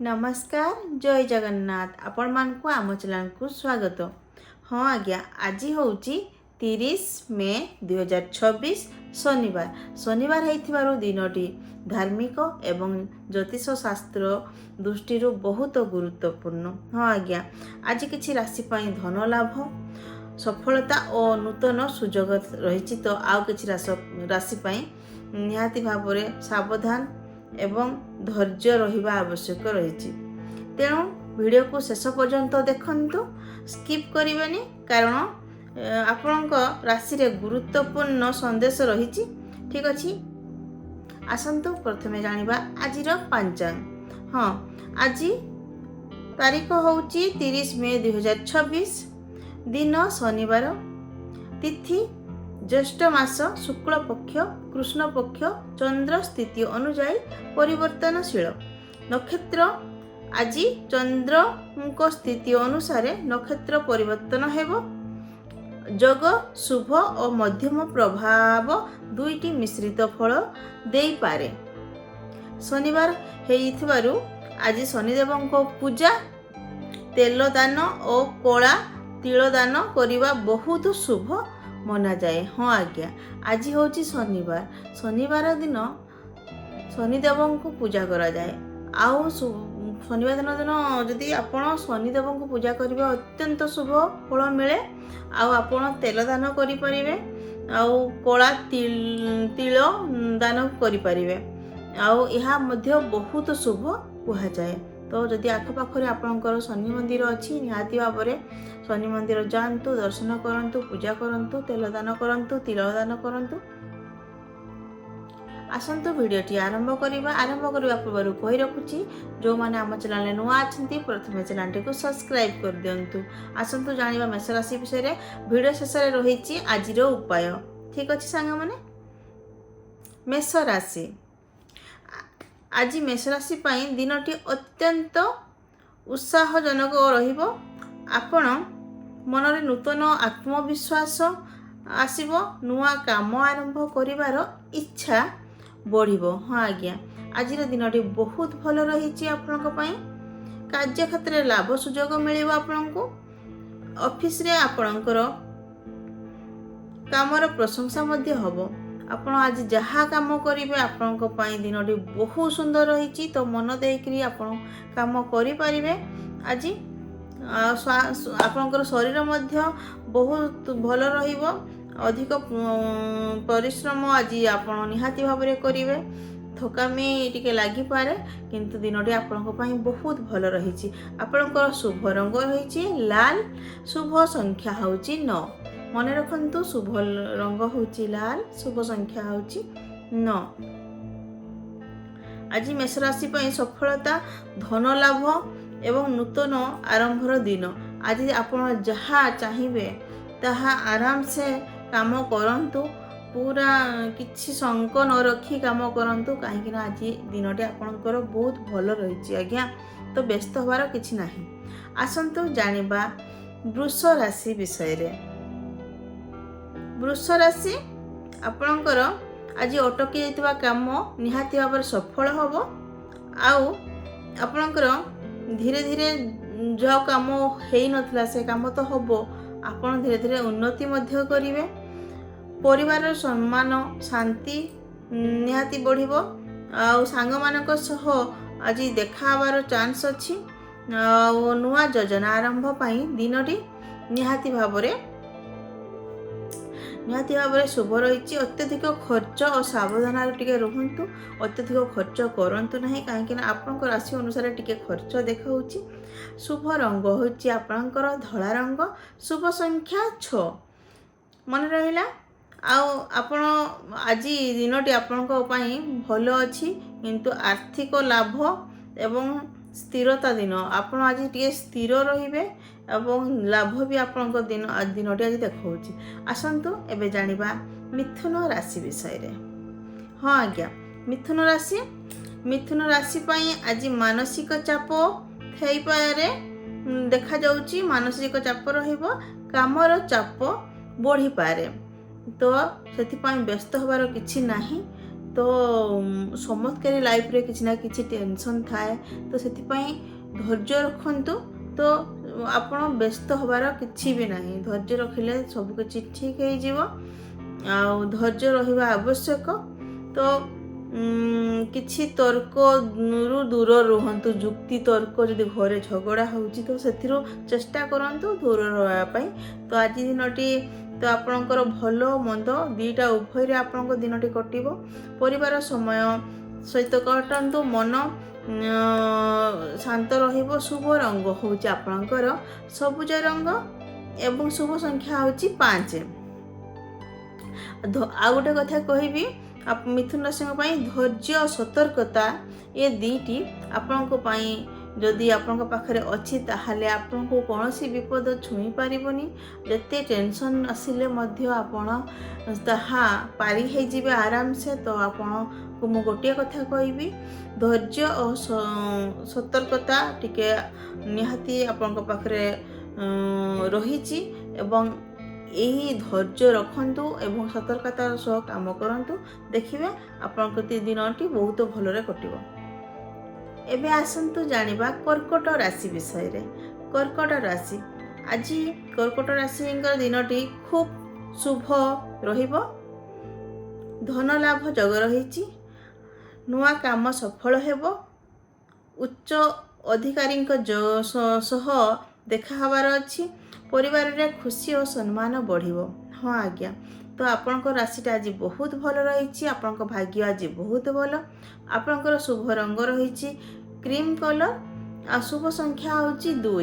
नमस्कार जय जगन्नाथ आपण मानकु आम चैनल को स्वागत। हाँ आज्ञा आज हूँ 30 मे 2026 शनिवार। शनिवार होइथिबारु दिनटी धार्मिक एवं ज्योतिष शास्त्र दृष्टि बहुत गुरुत्वपूर्ण। हाँ आज्ञा आज किछि राशि पाई धन लाभ सफलता और नूतन सुजोग रही तो आउ किछि राशि पाई निहाती भावरे सावधान एवं धैर्य रहिबा आवश्यक रही। तेणु वीडियो को शेष पर्यंत देखंतु, स्किप करिवेनी कारण आपणक राशि रे गुरुत्वपूर्ण संदेश रही। ठीक अछि, आसंतु प्रथमे जानिबा आजिर पंचांग। हाँ आज तारीख होउची 30 मे 2026 दिन शनिवार, तिथि ज्येष्ठ मास शुक्ल पक्ष कृष्ण पक्ष, चंद्र स्थिति अनुजाई परिवर्तनशील, नक्षत्र आज चंद्र स्थिति अनुसार नक्षत्र परिवर्तन हेबो, जोग शुभ और मध्यम प्रभाव दुईटी मिश्रित फल देई पारे। शनिवार हेइथिबारु आज शनिदेवंक पूजा, तेल दान और कला तिल दान करिबा बहुत शुभ मना जाए। हाँ आज्ञा आज हूँ शनिवार, शनिवार दिन शनिदेव को पूजा करा जाए। आउ शनिवार दिन जदि आपण शनिदेव को पूजा करेंगे अत्यंत शुभ फल मिले। आउ आपण तेल दान करें, आउ कला तिल दान करें, आउ यह मध्य बहुत शुभ कह जाए। तो जदि आखपाखरे आपणकर शनि मंदिर अच्छी निहाती भाव में शनि मंदिर जातु, दर्शन करंतु, पूजा करंतु, तेल दान करंतु, तिल दान करंतु। आसंतु वीडियोटी आरंभ करने पूर्व कही रखुची जो मैंने आम चैनल नुआ अच्छी प्रथम चैनल को सब्सक्राइब कर दिंतु। आसंतु जानिबा मेष राशि विषय वीडियो शेष में रही आज उपाय। ठीक अच्छे सांग मैंने मेष राशि आज मेष राशि पाई दिनटी अत्यंत उत्साहजनक रहिबो। आपण मनरे नूतन आत्मविश्वास आसीबो, नुआ काम आरंभ करिवार इच्छा बढ़िबो। हाँ आज्ञा आज दिनटी बहुत भल रही आपनक पई। कार्य क्षेत्र लाभ सुजोग मिलिबो। आपनकु ऑफिस रे आपनकर कामर प्रशंसा मध्य हबो। आपण आज जहाँ काम करेंगे आपनक पई दिनटी बहुत सुंदर रही। तो मन देकरी आपण काम करि परिबे। आज आपनकर शरीर मध्य बहुत भल रहिबो। अधिक परिश्रम आज आपण निहाती भाव में करेंगे। थकामी टिके लागी पारे किंतु दिनटी आपनक पई बहुत भल रही। आपनकर शुभ रंग रही लाल, शुभ संख्या होची 9। मन रखंतु शुभ रंग होची लाल, शुभ संख्या होची 9। आज मेष राशि पई सफलता, धन लाभ एवं नूतन आरंभर दिन। आज आपण जहाँ चाहिए ताहा आराम से काम करंतु, पूरा किछि शंक न रखी काम करंतु कहीं आज दिनटी आपणकर बहुत भल रही। आज्ञा तो व्यस्त होबार किछि नाही। आसंतु जानिबा वृष राशि विषय रे। वृष राशि आपणकर आज अटकी जाइतिबा काम निहाती भाव सफल होबो। आउ आपणकर धीरे धीरे जो काम हेई नथिला से काम तो होबो। आपण धीरे धीरे उन्नति मध्य करिवे। परिवार सम्मान शांति निहाती बढ़िबो। आउ सांग मानक सह आज देखा हबार चांस अछि। आउ नुआ योजना आरंभ पई दिनटी निहाती भाव में शुभ रही। अत्यधिक खर्च और सावधान टिके रुहंतु। अत्यधिक खर्च करंतु नहीं कहीं आपनक राशि अनुसार टिके खर्च देखाउची। शुभ रंग होची आपनकर धला रंग, शुभ संख्या 6। मन रहिला। आउ आपण आज दिनटी आपनक पई भल अछि किंतु आर्थिक लाभ एवं स्थिरता दिन। आपण आज टिके स्थिर रहिबे एवं लाभ भी आपनक दिनटी आज देखाउची। आसंतु एबे जानिबा मिथुन राशि विषय रे। हाँ आज्ञा मिथुन राशि पई आज मानसिक चाप थई पारे देखा जाउची। मानसिक चाप रहिबो, कामर चाप बढ़ी पारे। तो सेति पई व्यस्त होबार किछि नाही। तो समस्तकारी लाइफ रे किसी ना किसी टेंशन थाए तो से धैर्य रखंतु तो आपण व्यस्त हबार किछि भी नहीं धैर्य रखिले सब किछि ठीक हो जीवो आ धैर्य रहिबा आवश्यक तो किछि तर्क रु दूर रुहंतु जुक्ति तर्क जदि घरे झगड़ा होउची तो सेथिरो चेष्टा करंतु दूर रहबा पई तो आज दिनटी तो आपणकर भल मंद दीटा उभय आपणक दिनटी कटिबो परिवार समय सहित कटंतु मन शांत रहिबो शुभ रंग होउची आपणकर सबुज रंग एवं शुभ संख्या होउची 5 आ गोटे कथा कहबी मिथुन राशि धैर्य और सतर्कता ये दीटी आपनको जदि आपण पाखरे अच्छी ताहले आपण को कौन सी विपद छुई पारिबनी जते टेंशन आसिले मध्य आपण ताहा पारी हे जिवे आराम से तो आपण को मु गोटे कथा कहबी धैर्य और सतर्कता टिके निहाती आपण पाखरे रहिछि एवं यही धैर्य रखंतु एवं सतर्कतार सह काम करंतु देखिबे आपन दिनटी बहुत भलरे कटिबो। एबे आसंतु जानिबा कर्कट राशि विषय रे। कर्कट राशि आज कर्कट राशि दिनटी खूब शुभ रहिबो धन लाभ जग रहिछि नुआ काम सफल हेबो उच्च अधिकारी सह देखा हबार अछि परिवार रे खुशी और सम्मान बढ़िबो। हाँ आज्ञा तो आपणकर राशिटा आज बहुत भल रही आपणक भाग्य आज बहुत भल आपणकर शुभ रंग रही क्रीम कलर आ शुभ संख्या होची 2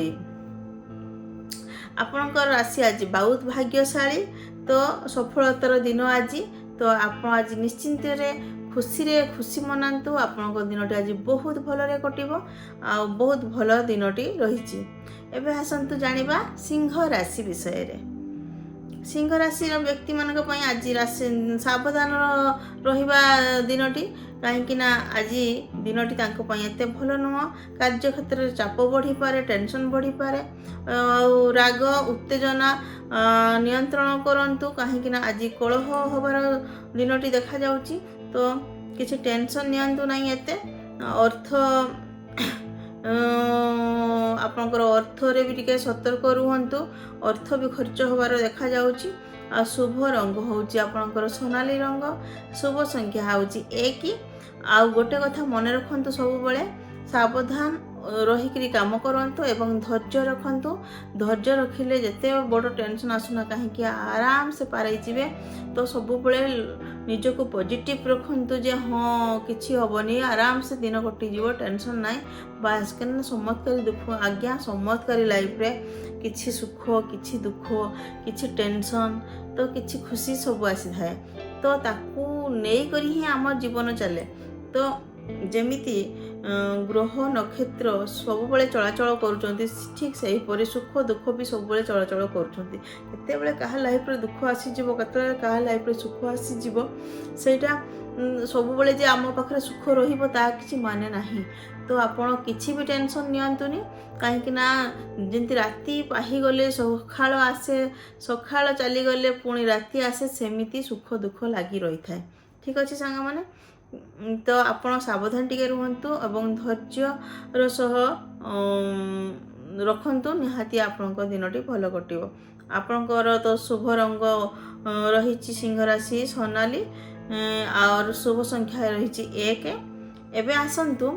आपणकर राशि आज बहुत भाग्यशाली तो सफलतार दिन आज तो आप आज निश्चिंत रे खुशी मनातु आपणक दिनटी आज बहुत भलरे कटिबो आ बहुत भल दिनटी रही। एबे आसंतु जानिबा सिंह राशि विषय रे। सिंह राशि व्यक्ति मानक पई आज राशि सावधान रहिबा दिनटी कहीं आज दिनटी तांको पई एते भल नुह कार्य क्षेत्र में चाप बढ़ी पारे टेंशन बढ़ी पारे राग उत्तेजना नियंत्रण करंतु कहीं आज कलह हबार दिनटी देखा जाउची तो किसी टेंशन नियंतु नहीं एते अर्थ आपणकर अर्थ रे भी टिके सतर्क रुहंतु अर्थ भी खर्च होबार देखा जाउची आ शुभ रंग होउची आपणकर सोनाली रंग शुभ संख्या होउची 1 आ गोटे कथा मन रखंतु सब बेले सावधान रहिकरी काम करंतु एवं धैर्य रखंतु धैर्य रखिले जते बड़ टेंशन आसुना कहीं आराम से पारे जीवे तो सब बेले निजको पॉजिटिव रखंतु जे हाँ किछि हबनी आराम से दिन कटि जीवो टेंशन नाइ बास कन चमत्कारी दुख आज्ञा चमत्कारी लाइफ रे किछि सुख किछि दुख किछि टेंशन तो किछि खुशी सब आसी थाए तो ताकू नेई करी ही आम जीवन चले तो जेमिति ग्रह नक्षत्र सब बेले चलाचल करुचंती ठीक सही परि सुख दुख भी सब बेले चलाचल करुचंती केते बेले काहा लाइफ रे दुख आसी जीवो केते काहा लाइफ रे सुख आसी जीवो सेटा सब बेले जे आम पाखरे सुख रहिबो ता किछि माने नाही तो आपण किछि भी टेंशन नियंतुनी कहीं ना जंती राती पाही गले सखाळ आसे सखाळ चली गले पुणी राती आसे सेमिति सुख दुख लागी रही थाए ठीक अच्छे सांग माने तो आपण सावधान टिके रुहंतु एवं धैर्य सह रखंतु निहाती आपणक दिनटी भल कटिबो। आपणकर तो शुभ रंग रही सिंह राशि सोनाली और शुभ संख्या रही 1 एबे आसंतु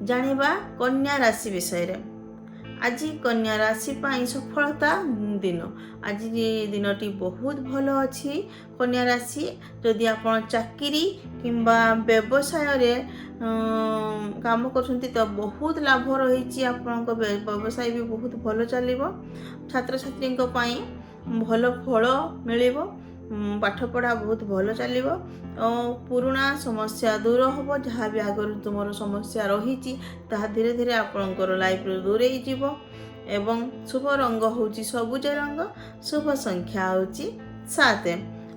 जानिबा कन्या राशि विषय रे। आज कन्या राशि पाई सफलता दिन आज दिनटी बहुत भल अच्छी कन्या राशि जदि आपण चाकरी किंबा व्यवसाय रे काम करछंती तो बहुत लाभ रही आपन व्यवसाय भी बहुत भल चलिबो छात्र छात्री पाई भल फल मिलिबो पाठ पढ़ा बहुत भल चलिबो पुराना समस्या दूर होबो जहाँ भी आगर तुमर समस्या रही ताहा धीरे धीरे आपणकर लाइफ रे दूर जीवो एवं शुभ रंग होची सबुज रंग शुभ संख्या होची 7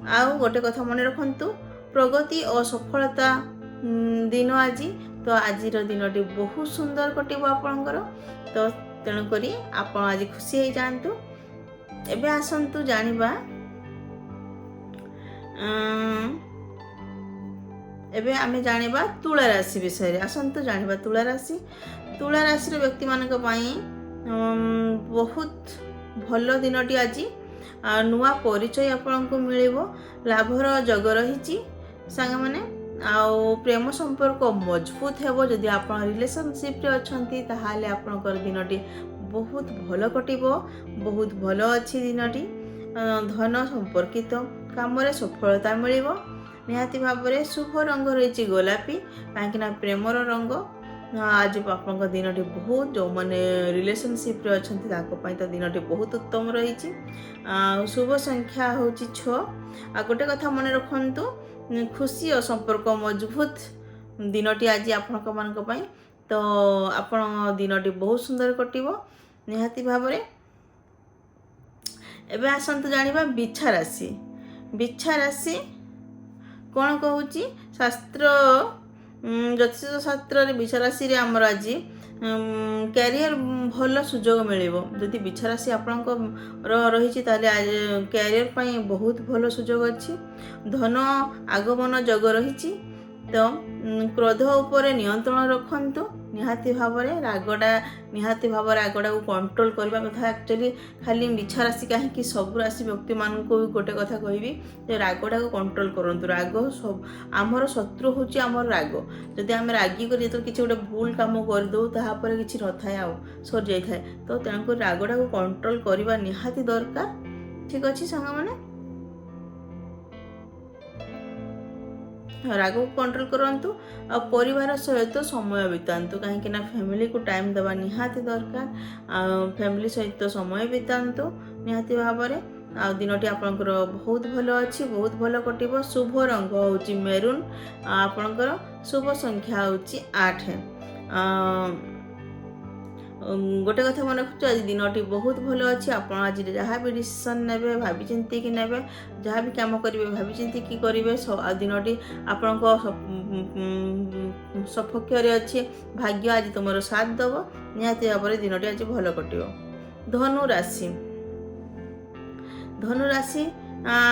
आउ गोटे कथा मन रखंतु प्रगति और सफलता दिन आज तो आज दिनटी बहुत सुंदर कटिबो आपणकर तो तेणु करी आपण आज खुशी हो जातु। एबे आसंतु जानिबा ଏବେ ଆମେ ଜାଣିବା ତୁଳା ରାଶି ବିଷୟରେ। ଆସନ୍ତୁ ଜାଣିବା ତୁଳା ରାଶି। ତୁଳା ରାଶିର ବ୍ୟକ୍ତିମାନଙ୍କ ପାଇଁ ବହୁତ ଭଲ ଦିନଟି ଆଜି। ନୂଆ ପରିଚୟ ଆପଣଙ୍କୁ ମିଳିବ, ଲାଭର ଯୋଗ ରହିଛି ସାଙ୍ଗମାନେ। ଆଉ ପ୍ରେମ ସମ୍ପର୍କ ମଜବୁତ ହେବ। ଯଦି ଆପଣ ରିଲେସନସିପ୍ରେ ଅଛନ୍ତି ତାହେଲେ ଆପଣଙ୍କର ଦିନଟି ବହୁତ ଭଲ କଟିବ, ବହୁତ ଭଲ ଅଛି ଦିନଟି। ଧନ ସମ୍ପର୍କିତ କାମରେ ସଫଳତା ମିଳିବ। ନିହାତି ଭାବରେ ଶୁଭ ରଙ୍ଗ ରହିଛି ଗୋଲାପୀ, କାହିଁକିନା ପ୍ରେମର ରଙ୍ଗ। ଆଜି ଆପଣଙ୍କ ଦିନଟି ବହୁତ, ଯେଉଁମାନେ ରିଲେସନସିପ୍ରେ ଅଛନ୍ତି ତାଙ୍କ ପାଇଁ ତ ଦିନଟି ବହୁତ ଉତ୍ତମ ରହିଛି। ଆଉ ଶୁଭ ସଂଖ୍ୟା ହେଉଛି 6। ଆଉ ଗୋଟେ କଥା ମନେ ରଖନ୍ତୁ, ଖୁସି ଓ ସମ୍ପର୍କ ମଜବୁତ ଦିନଟି ଆଜି ଆପଣଙ୍କ ମାନଙ୍କ ପାଇଁ। ତ ଆପଣ ଦିନଟି ବହୁତ ସୁନ୍ଦର କଟିବ ନିହାତି ଭାବରେ। ଏବେ ଆସନ୍ତୁ ଜାଣିବା ବିଛା ରାଶି। ବିଛା ରାଶି କ'ଣ କହୁଛି ଶାସ୍ତ୍ର, ଜ୍ୟୋତିଷ ଶାସ୍ତ୍ରରେ ବିଛା ରାଶିରେ ଆମର ଆଜି କ୍ୟାରିୟର ଭଲ ସୁଯୋଗ ମିଳିବ। ଯଦି ବିଛା ରାଶି ଆପଣଙ୍କର ରହିଛି ତାହେଲେ କ୍ୟାରିୟର ପାଇଁ ବହୁତ ଭଲ ସୁଯୋଗ ଅଛି। ଧନ ଆଗମନ ଯୋଗ ରହିଛି। ତ କ୍ରୋଧ ଉପରେ ନିୟନ୍ତ୍ରଣ ରଖନ୍ତୁ ନିହାତି ଭାବରେ। ରାଗଟାକୁ କଣ୍ଟ୍ରୋଲ କରିବା କଥା। ଆକ୍ଚୁଆଲି ଖାଲି ବିଛା ରାଶି କାହିଁକି, ସବୁ ରାଶି ବ୍ୟକ୍ତିମାନଙ୍କୁ ଗୋଟେ କଥା କହିବି ଯେ ରାଗଟାକୁ କଣ୍ଟ୍ରୋଲ କରନ୍ତୁ। ଆମର ଶତ୍ରୁ ହେଉଛି ଆମର ରାଗ। ଯଦି ଆମେ ରାଗିକରି ଯେତେବେଳେ କିଛି ଗୋଟେ ଭୁଲ କାମ କରିଦେଉ ତାପରେ କିଛି ନଥାଏ, ଆଉ ସରିଯାଇଥାଏ। ତ ତେଣୁକରି ରାଗଟାକୁ କଣ୍ଟ୍ରୋଲ କରିବା ନିହାତି ଦରକାର। ଠିକ ଅଛି ସାଙ୍ଗମାନେ, ରାଗକୁ କଣ୍ଟ୍ରୋଲ କରନ୍ତୁ। ଆଉ ପରିବାର ସହିତ ସମୟ ବିତାନ୍ତୁ, କାହିଁକି ନା ଫ୍ୟାମିଲିକୁ ଟାଇମ୍ ଦେବା ନିହାତି ଦରକାର। ଆଉ ଫ୍ୟାମିଲି ସହିତ ସମୟ ବିତାନ୍ତୁ ନିହାତି ଭାବରେ। ଆଉ ଦିନଟି ଆପଣଙ୍କର ବହୁତ ଭଲ ଅଛି, ବହୁତ ଭଲ କଟିବ। ଶୁଭ ରଙ୍ଗ ହେଉଛି ମେରୁନ୍। ଆପଣଙ୍କର ଶୁଭ ସଂଖ୍ୟା ହେଉଛି 8। ଗୋଟେ କଥା ମନେ ରଖୁଛୁ, ଆଜି ଦିନଟି ବହୁତ ଭଲ ଅଛି। ଆପଣ ଆଜି ଯାହା ବି ଡିସିସନ୍ ନେବେ ଭାବିଚିନ୍ତିକି ନେବେ, ଯାହା ବି କାମ କରିବେ ଭାବିଚିନ୍ତିକି କରିବେ। ଆଉ ଦିନଟି ଆପଣଙ୍କ ସପକ୍ଷରେ ଅଛି। ଭାଗ୍ୟ ଆଜି ତୁମର ସାଥ ଦେବ ନିହାତି ଭାବରେ। ଦିନଟି ଆଜି ଭଲ କଟିବ। ଧନୁ ରାଶି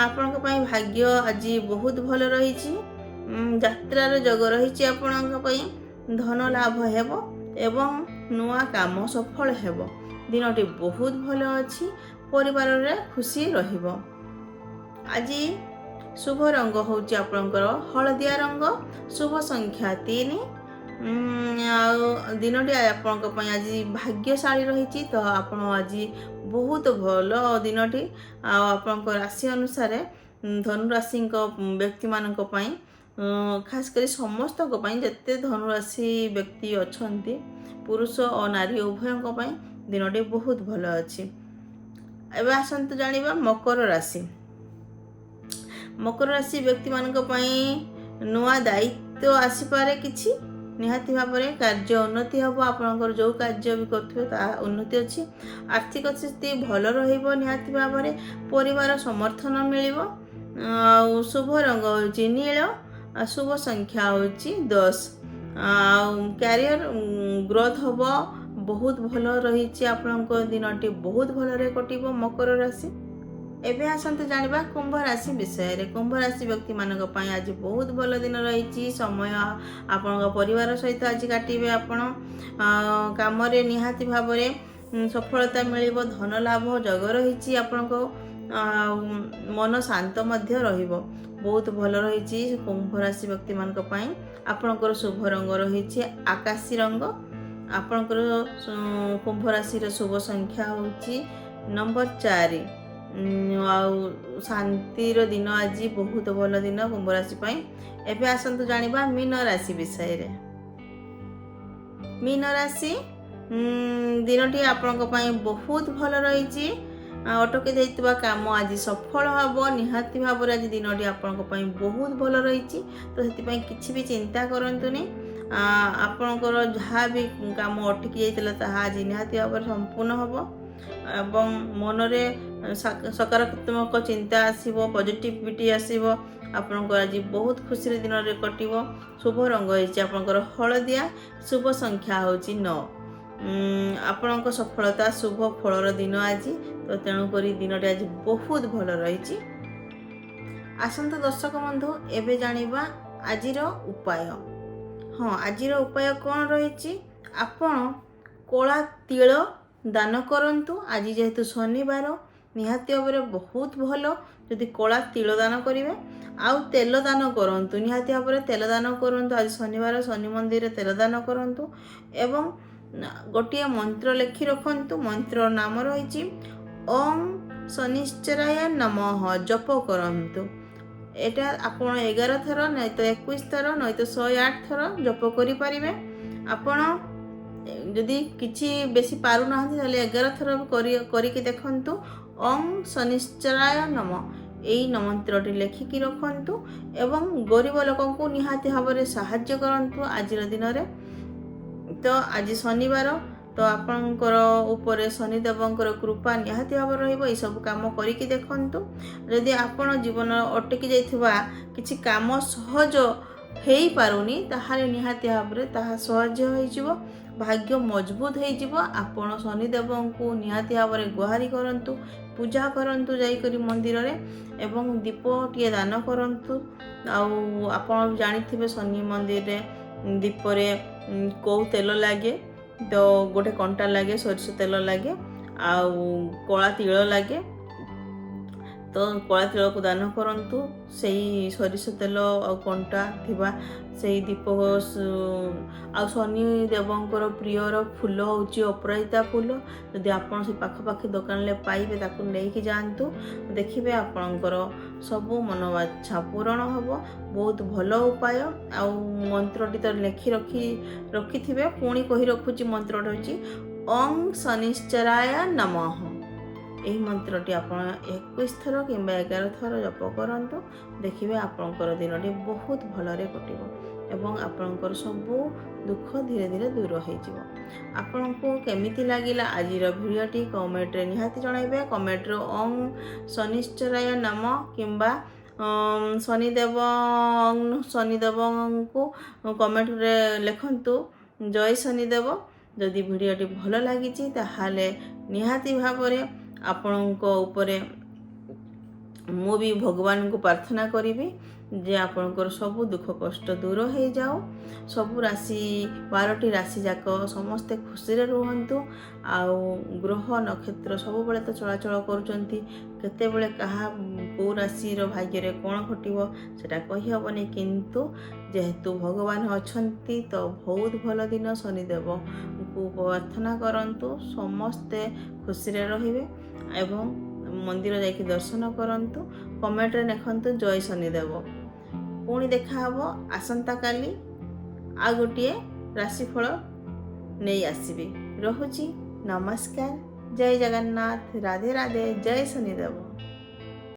ଆପଣଙ୍କ ପାଇଁ ଭାଗ୍ୟ ଆଜି ବହୁତ ଭଲ ରହିଛି। ଯାତ୍ରାର ଯୋଗ ରହିଛି ଆପଣଙ୍କ ପାଇଁ। ଧନ ଲାଭ ହେବ ଏବଂ ନୂଆ କାମ ସଫଳ ହେବ। ଦିନଟି ବହୁତ ଭଲ ଅଛି। ପରିବାରରେ ଖୁସି ରହିବ। ଆଜି ଶୁଭ ରଙ୍ଗ ହେଉଛି ଆପଣଙ୍କର ହଳଦିଆ ରଙ୍ଗ। ଶୁଭ ସଂଖ୍ୟା 3। ଆଉ ଦିନଟି ଆପଣଙ୍କ ପାଇଁ ଆଜି ଭାଗ୍ୟଶାଳୀ ରହିଛି। ତ ଆପଣ ଆଜି ବହୁତ ଭଲ ଦିନଟି। ଆଉ ଆପଣଙ୍କ ରାଶି ଅନୁସାରେ ଧନୁରାଶିଙ୍କ ବ୍ୟକ୍ତିମାନଙ୍କ ପାଇଁ, ଖାସ କରି ସମସ୍ତଙ୍କ ପାଇଁ, ଯେତେ ଧନୁରାଶି ବ୍ୟକ୍ତି ଅଛନ୍ତି ପୁରୁଷ ଓ ନାରୀ ଉଭୟଙ୍କ ପାଇଁ ଦିନଟି ବହୁତ ଭଲ ଅଛି। ଏବେ ଆସନ୍ତୁ ଜାଣିବା ମକର ରାଶି। ମକର ରାଶି ବ୍ୟକ୍ତିମାନଙ୍କ ପାଇଁ ନୂଆ ଦାୟିତ୍ୱ ଆସିପାରେ କିଛି। ନିହାତି ଭାବରେ କାର୍ଯ୍ୟ ଉନ୍ନତି ହେବ। ଆପଣଙ୍କର ଯେଉଁ କାର୍ଯ୍ୟ ବି କରୁଥିବେ ତାହା ଉନ୍ନତି ଅଛି। ଆର୍ଥିକ ସ୍ଥିତି ଭଲ ରହିବ ନିହାତି ଭାବରେ। ପରିବାର ସମର୍ଥନ ମିଳିବ। ଆଉ ଶୁଭ ରଙ୍ଗ ହେଉଛି ନୀଳ। ଶୁଭ ସଂଖ୍ୟା ହେଉଛି 10। ଆଉ କ୍ୟାରିୟର ଗ୍ରୋଥ ହେବ, ବହୁତ ଭଲ ରହିଛି। ଆପଣଙ୍କ ଦିନଟି ବହୁତ ଭଲରେ କଟିବ ମକର ରାଶି। ଏବେ ଆସନ୍ତୁ ଜାଣିବା କୁମ୍ଭ ରାଶି ବିଷୟରେ। କୁମ୍ଭ ରାଶି ବ୍ୟକ୍ତିମାନଙ୍କ ପାଇଁ ଆଜି ବହୁତ ଭଲ ଦିନ ରହିଛି। ସମୟ ଆପଣଙ୍କ ପରିବାର ସହିତ ଆଜି କାଟିବେ ଆପଣ। କାମରେ ନିହାତି ଭାବରେ ସଫଳତା ମିଳିବ। ଧନ ଲାଭ ଯୋଗ ରହିଛି ଆପଣଙ୍କ। ମନ ଶାନ୍ତ ମଧ୍ୟ ରହିବ। ବହୁତ ଭଲ ରହିଛି କୁମ୍ଭ ରାଶି ବ୍ୟକ୍ତିମାନଙ୍କ ପାଇଁ। ଆପଣଙ୍କର ଶୁଭ ରଙ୍ଗ ରହିଛି ଆକାଶୀ ରଙ୍ଗ। ଆପଣଙ୍କର କୁମ୍ଭ ରାଶିର ଶୁଭ ସଂଖ୍ୟା ହେଉଛି ନମ୍ବର 4। ଆଉ ଶାନ୍ତିର ଦିନ ଆଜି, ବହୁତ ଭଲ ଦିନ କୁମ୍ଭ ରାଶି ପାଇଁ। ଏବେ ଆସନ୍ତୁ ଜାଣିବା ମୀନ ରାଶି ବିଷୟରେ। ମୀନ ରାଶି ଦିନଟି ଆପଣଙ୍କ ପାଇଁ ବହୁତ ଭଲ ରହିଛି। ଅଟକି ଯାଇଥିବା କାମ ଆଜି ସଫଳ ହେବ ନିହାତି ଭାବରେ। ଆଜି ଦିନଟି ଆପଣଙ୍କ ପାଇଁ ବହୁତ ଭଲ ରହିଛି। ତ ସେଥିପାଇଁ କିଛି ବି ଚିନ୍ତା କରନ୍ତୁନି। ଆପଣଙ୍କର ଯାହା ବି କାମ ଅଟକି ଯାଇଥିଲା ତାହା ଆଜି ନିହାତି ଭାବରେ ସମ୍ପୂର୍ଣ୍ଣ ହେବ। ଏବଂ ମନରେ ସକାରାତ୍ମକ ଚିନ୍ତା ଆସିବ, ପଜିଟିଭିଟି ଆସିବ। ଆପଣଙ୍କର ଆଜି ବହୁତ ଖୁସିର ଦିନରେ କଟିବ। ଶୁଭ ରଙ୍ଗ ହେଇଛି ଆପଣଙ୍କର ହଳଦିଆ। ଶୁଭ ସଂଖ୍ୟା ହେଉଛି 9। ଆପଣଙ୍କ ସଫଳତା ଶୁଭ ଫଳର ଦିନ ଆଜି। ତ ତେଣୁକରି ଦିନଟି ଆଜି ବହୁତ ଭଲ ରହିଛି। ଆସନ୍ତୁ ଦର୍ଶକ ବନ୍ଧୁ, ଏବେ ଜାଣିବା ଆଜିର ଉପାୟ। ହଁ, ଆଜିର ଉପାୟ କ'ଣ ରହିଛି? ଆପଣ କଳା ତିଳ ଦାନ କରନ୍ତୁ। ଆଜି ଯେହେତୁ ଶନିବାର, ନିହାତି ଭାବରେ ବହୁତ ଭଲ ଯଦି କଳା ତିଳ ଦାନ କରିବେ। ଆଉ ତେଲ ଦାନ କରନ୍ତୁ, ନିହାତି ଭାବରେ ତେଲ ଦାନ କରନ୍ତୁ। ଆଜି ଶନିବାର, ଶନି ମନ୍ଦିରରେ ତେଲ ଦାନ କରନ୍ତୁ। ଏବଂ ଗୋଟିଏ ମନ୍ତ୍ର ଲେଖି ରଖନ୍ତୁ। ମନ୍ତ୍ର ନାମ ରହିଛି ଓಂ ଶନିଶ୍ଚରାୟ ନମଃ। ଜପ କରନ୍ତୁ। ଏଇଟା ଆପଣ 11 ଥର, ନଇତ 21 ଥର, ନଇତ 108 ଥର ଜପ କରିପାରିବେ। ଆପଣ ଯଦି କିଛି ବେଶୀ ପାରୁନାହାନ୍ତି ତାହେଲେ 11 ଥର କରିକି ଦେଖନ୍ତୁ। ଓಂ ଶନିଶ୍ଚରାୟ ନମଃ ଏହି ମନ୍ତ୍ରଟି ଲେଖିକି ରଖନ୍ତୁ ଏବଂ ଗରିବ ଲୋକଙ୍କୁ ନିହାତି ଭାବରେ ସାହାଯ୍ୟ କରନ୍ତୁ ଆଜିର ଦିନରେ। ତ ଆଜି ଶନିବାର, ତ ଆପଣଙ୍କର ଉପରେ ଶନିଦେବଙ୍କର କୃପା ନିହାତି ଭାବରେ ରହିବ। ଏସବୁ କାମ କରିକି ଦେଖନ୍ତୁ। ଯଦି ଆପଣ ଜୀବନ ଅଟକି ଯାଇଥିବା କିଛି କାମ ସହଜ ହେଇପାରୁନି, ତାହେଲେ ନିହାତି ଭାବରେ ତାହା ସହଜ ହୋଇଯିବ, ଭାଗ୍ୟ ମଜବୁତ ହେଇଯିବ। ଆପଣ ଶନିଦେବଙ୍କୁ ନିହାତି ଭାବରେ ଗୁହାରି କରନ୍ତୁ, ପୂଜା କରନ୍ତୁ ଯାଇକରି ମନ୍ଦିରରେ ଏବଂ ଦୀପଟିଏ ଦାନ କରନ୍ତୁ। ଆଉ ଆପଣ ଜାଣିଥିବେ ଶନି ମନ୍ଦିରରେ ଦୀପରେ କେଉଁ ତେଲ ଲାଗେ? ତ ଗୋଟେ କଣ୍ଟା ଲାଗେ, ସୋରିଷ ତେଲ ଲାଗେ, ଆଉ କଳା ତିଳ ଲାଗେ। ତ କଳା ତିଳକୁ ଦାନ କରନ୍ତୁ। ସେଇ ସୋରିଷ ତେଲ ଆଉ କଣ୍ଟା ଥିବା ସେଇ ଦୀପ। ଆଉ ଶନି ଦେବଙ୍କର ପ୍ରିୟର ଫୁଲ ହେଉଛି ଅପରାଜିତା ଫୁଲ। ଯଦି ଆପଣ ସେ ପାଖାପାଖି ଦୋକାନରେ ପାଇବେ ତାକୁ ନେଇକି ଯାଆନ୍ତୁ। ଦେଖିବେ ଆପଣଙ୍କର ସବୁ ମନବାଚ୍ଛା ପୂରଣ ହେବ। ବହୁତ ଭଲ ଉପାୟ। ଆଉ ମନ୍ତ୍ରଟି ତ ରଖିଥିବେ। ପୁଣି କହି ରଖୁଛି, ମନ୍ତ୍ରଟି ହେଉଛି ଓଂ ଶନିଶ୍ଚରାୟ ନମଃ। ଏହି ମନ୍ତ୍ରଟି ଆପଣ 21 ଥର କିମ୍ବା 11 ଥର ଜପ କରନ୍ତୁ। ଦେଖିବେ ଆପଣଙ୍କର ଦିନଟି ବହୁତ ଭଲରେ କଟିବ ଏବଂ ଆପଣଙ୍କର ସବୁ ଦୁଃଖ ଧୀରେ ଧୀରେ ଦୂର ହେଇଯିବ। ଆପଣଙ୍କୁ କେମିତି ଲାଗିଲା ଆଜିର ଭିଡ଼ିଓଟି କମେଣ୍ଟରେ ନିହାତି ଜଣାଇବେ। କମେଣ୍ଟରେ ଓଂ ଶନିଶ୍ଚରାୟ ନମଃ କିମ୍ବା ଶନିଦେବଙ୍କୁ କମେଣ୍ଟରେ ଲେଖନ୍ତୁ ଜୟ ଶନିଦେବ। ଯଦି ଭିଡ଼ିଓଟି ଭଲ ଲାଗିଛି ତାହେଲେ ନିହାତି ଭାବରେ ଆପଣଙ୍କ ଉପରେ ମୁଁ ବି ଭଗବାନଙ୍କୁ ପ୍ରାର୍ଥନା କରିବି ଯେ ଆପଣଙ୍କର ସବୁ ଦୁଃଖ କଷ୍ଟ ଦୂର ହେଇଯାଉ। ସବୁ ରାଶି 12ଟି ରାଶି ଯାକ ସମସ୍ତେ ଖୁସିରେ ରୁହନ୍ତୁ। ଆଉ ଗ୍ରହ ନକ୍ଷତ୍ର ସବୁବେଳେ ତ ଚଳାଚଳ କରୁଛନ୍ତି। କେତେବେଳେ କାହା କେଉଁ ରାଶିର ଭାଗ୍ୟରେ କ'ଣ ଘଟିବ ସେଟା କହିହେବନି, କିନ୍ତୁ ଯେହେତୁ ଭଗବାନ ଅଛନ୍ତି ତ ବହୁତ ଭଲ ଦିନ। ଶନିଦେବଙ୍କୁ ପ୍ରାର୍ଥନା କରନ୍ତୁ ସମସ୍ତେ ଖୁସିରେ ରହିବେ ଏବଂ ମନ୍ଦିର ଯାଇକି ଦର୍ଶନ କରନ୍ତୁ। କମେଣ୍ଟରେ ଲେଖନ୍ତୁ ଜୟ ଶନିଦେବ। ପୁଣି ଦେଖାହବ ଆସନ୍ତାକାଲି ଆଉ ଗୋଟିଏ ରାଶିଫଳ ନେଇ ଆସିବି। ରହୁଛି, ନମସ୍କାର, ଜୟ ଜଗନ୍ନାଥ, ରାଧେ ରାଧେ, ଜୟ ଶନିଦେବ।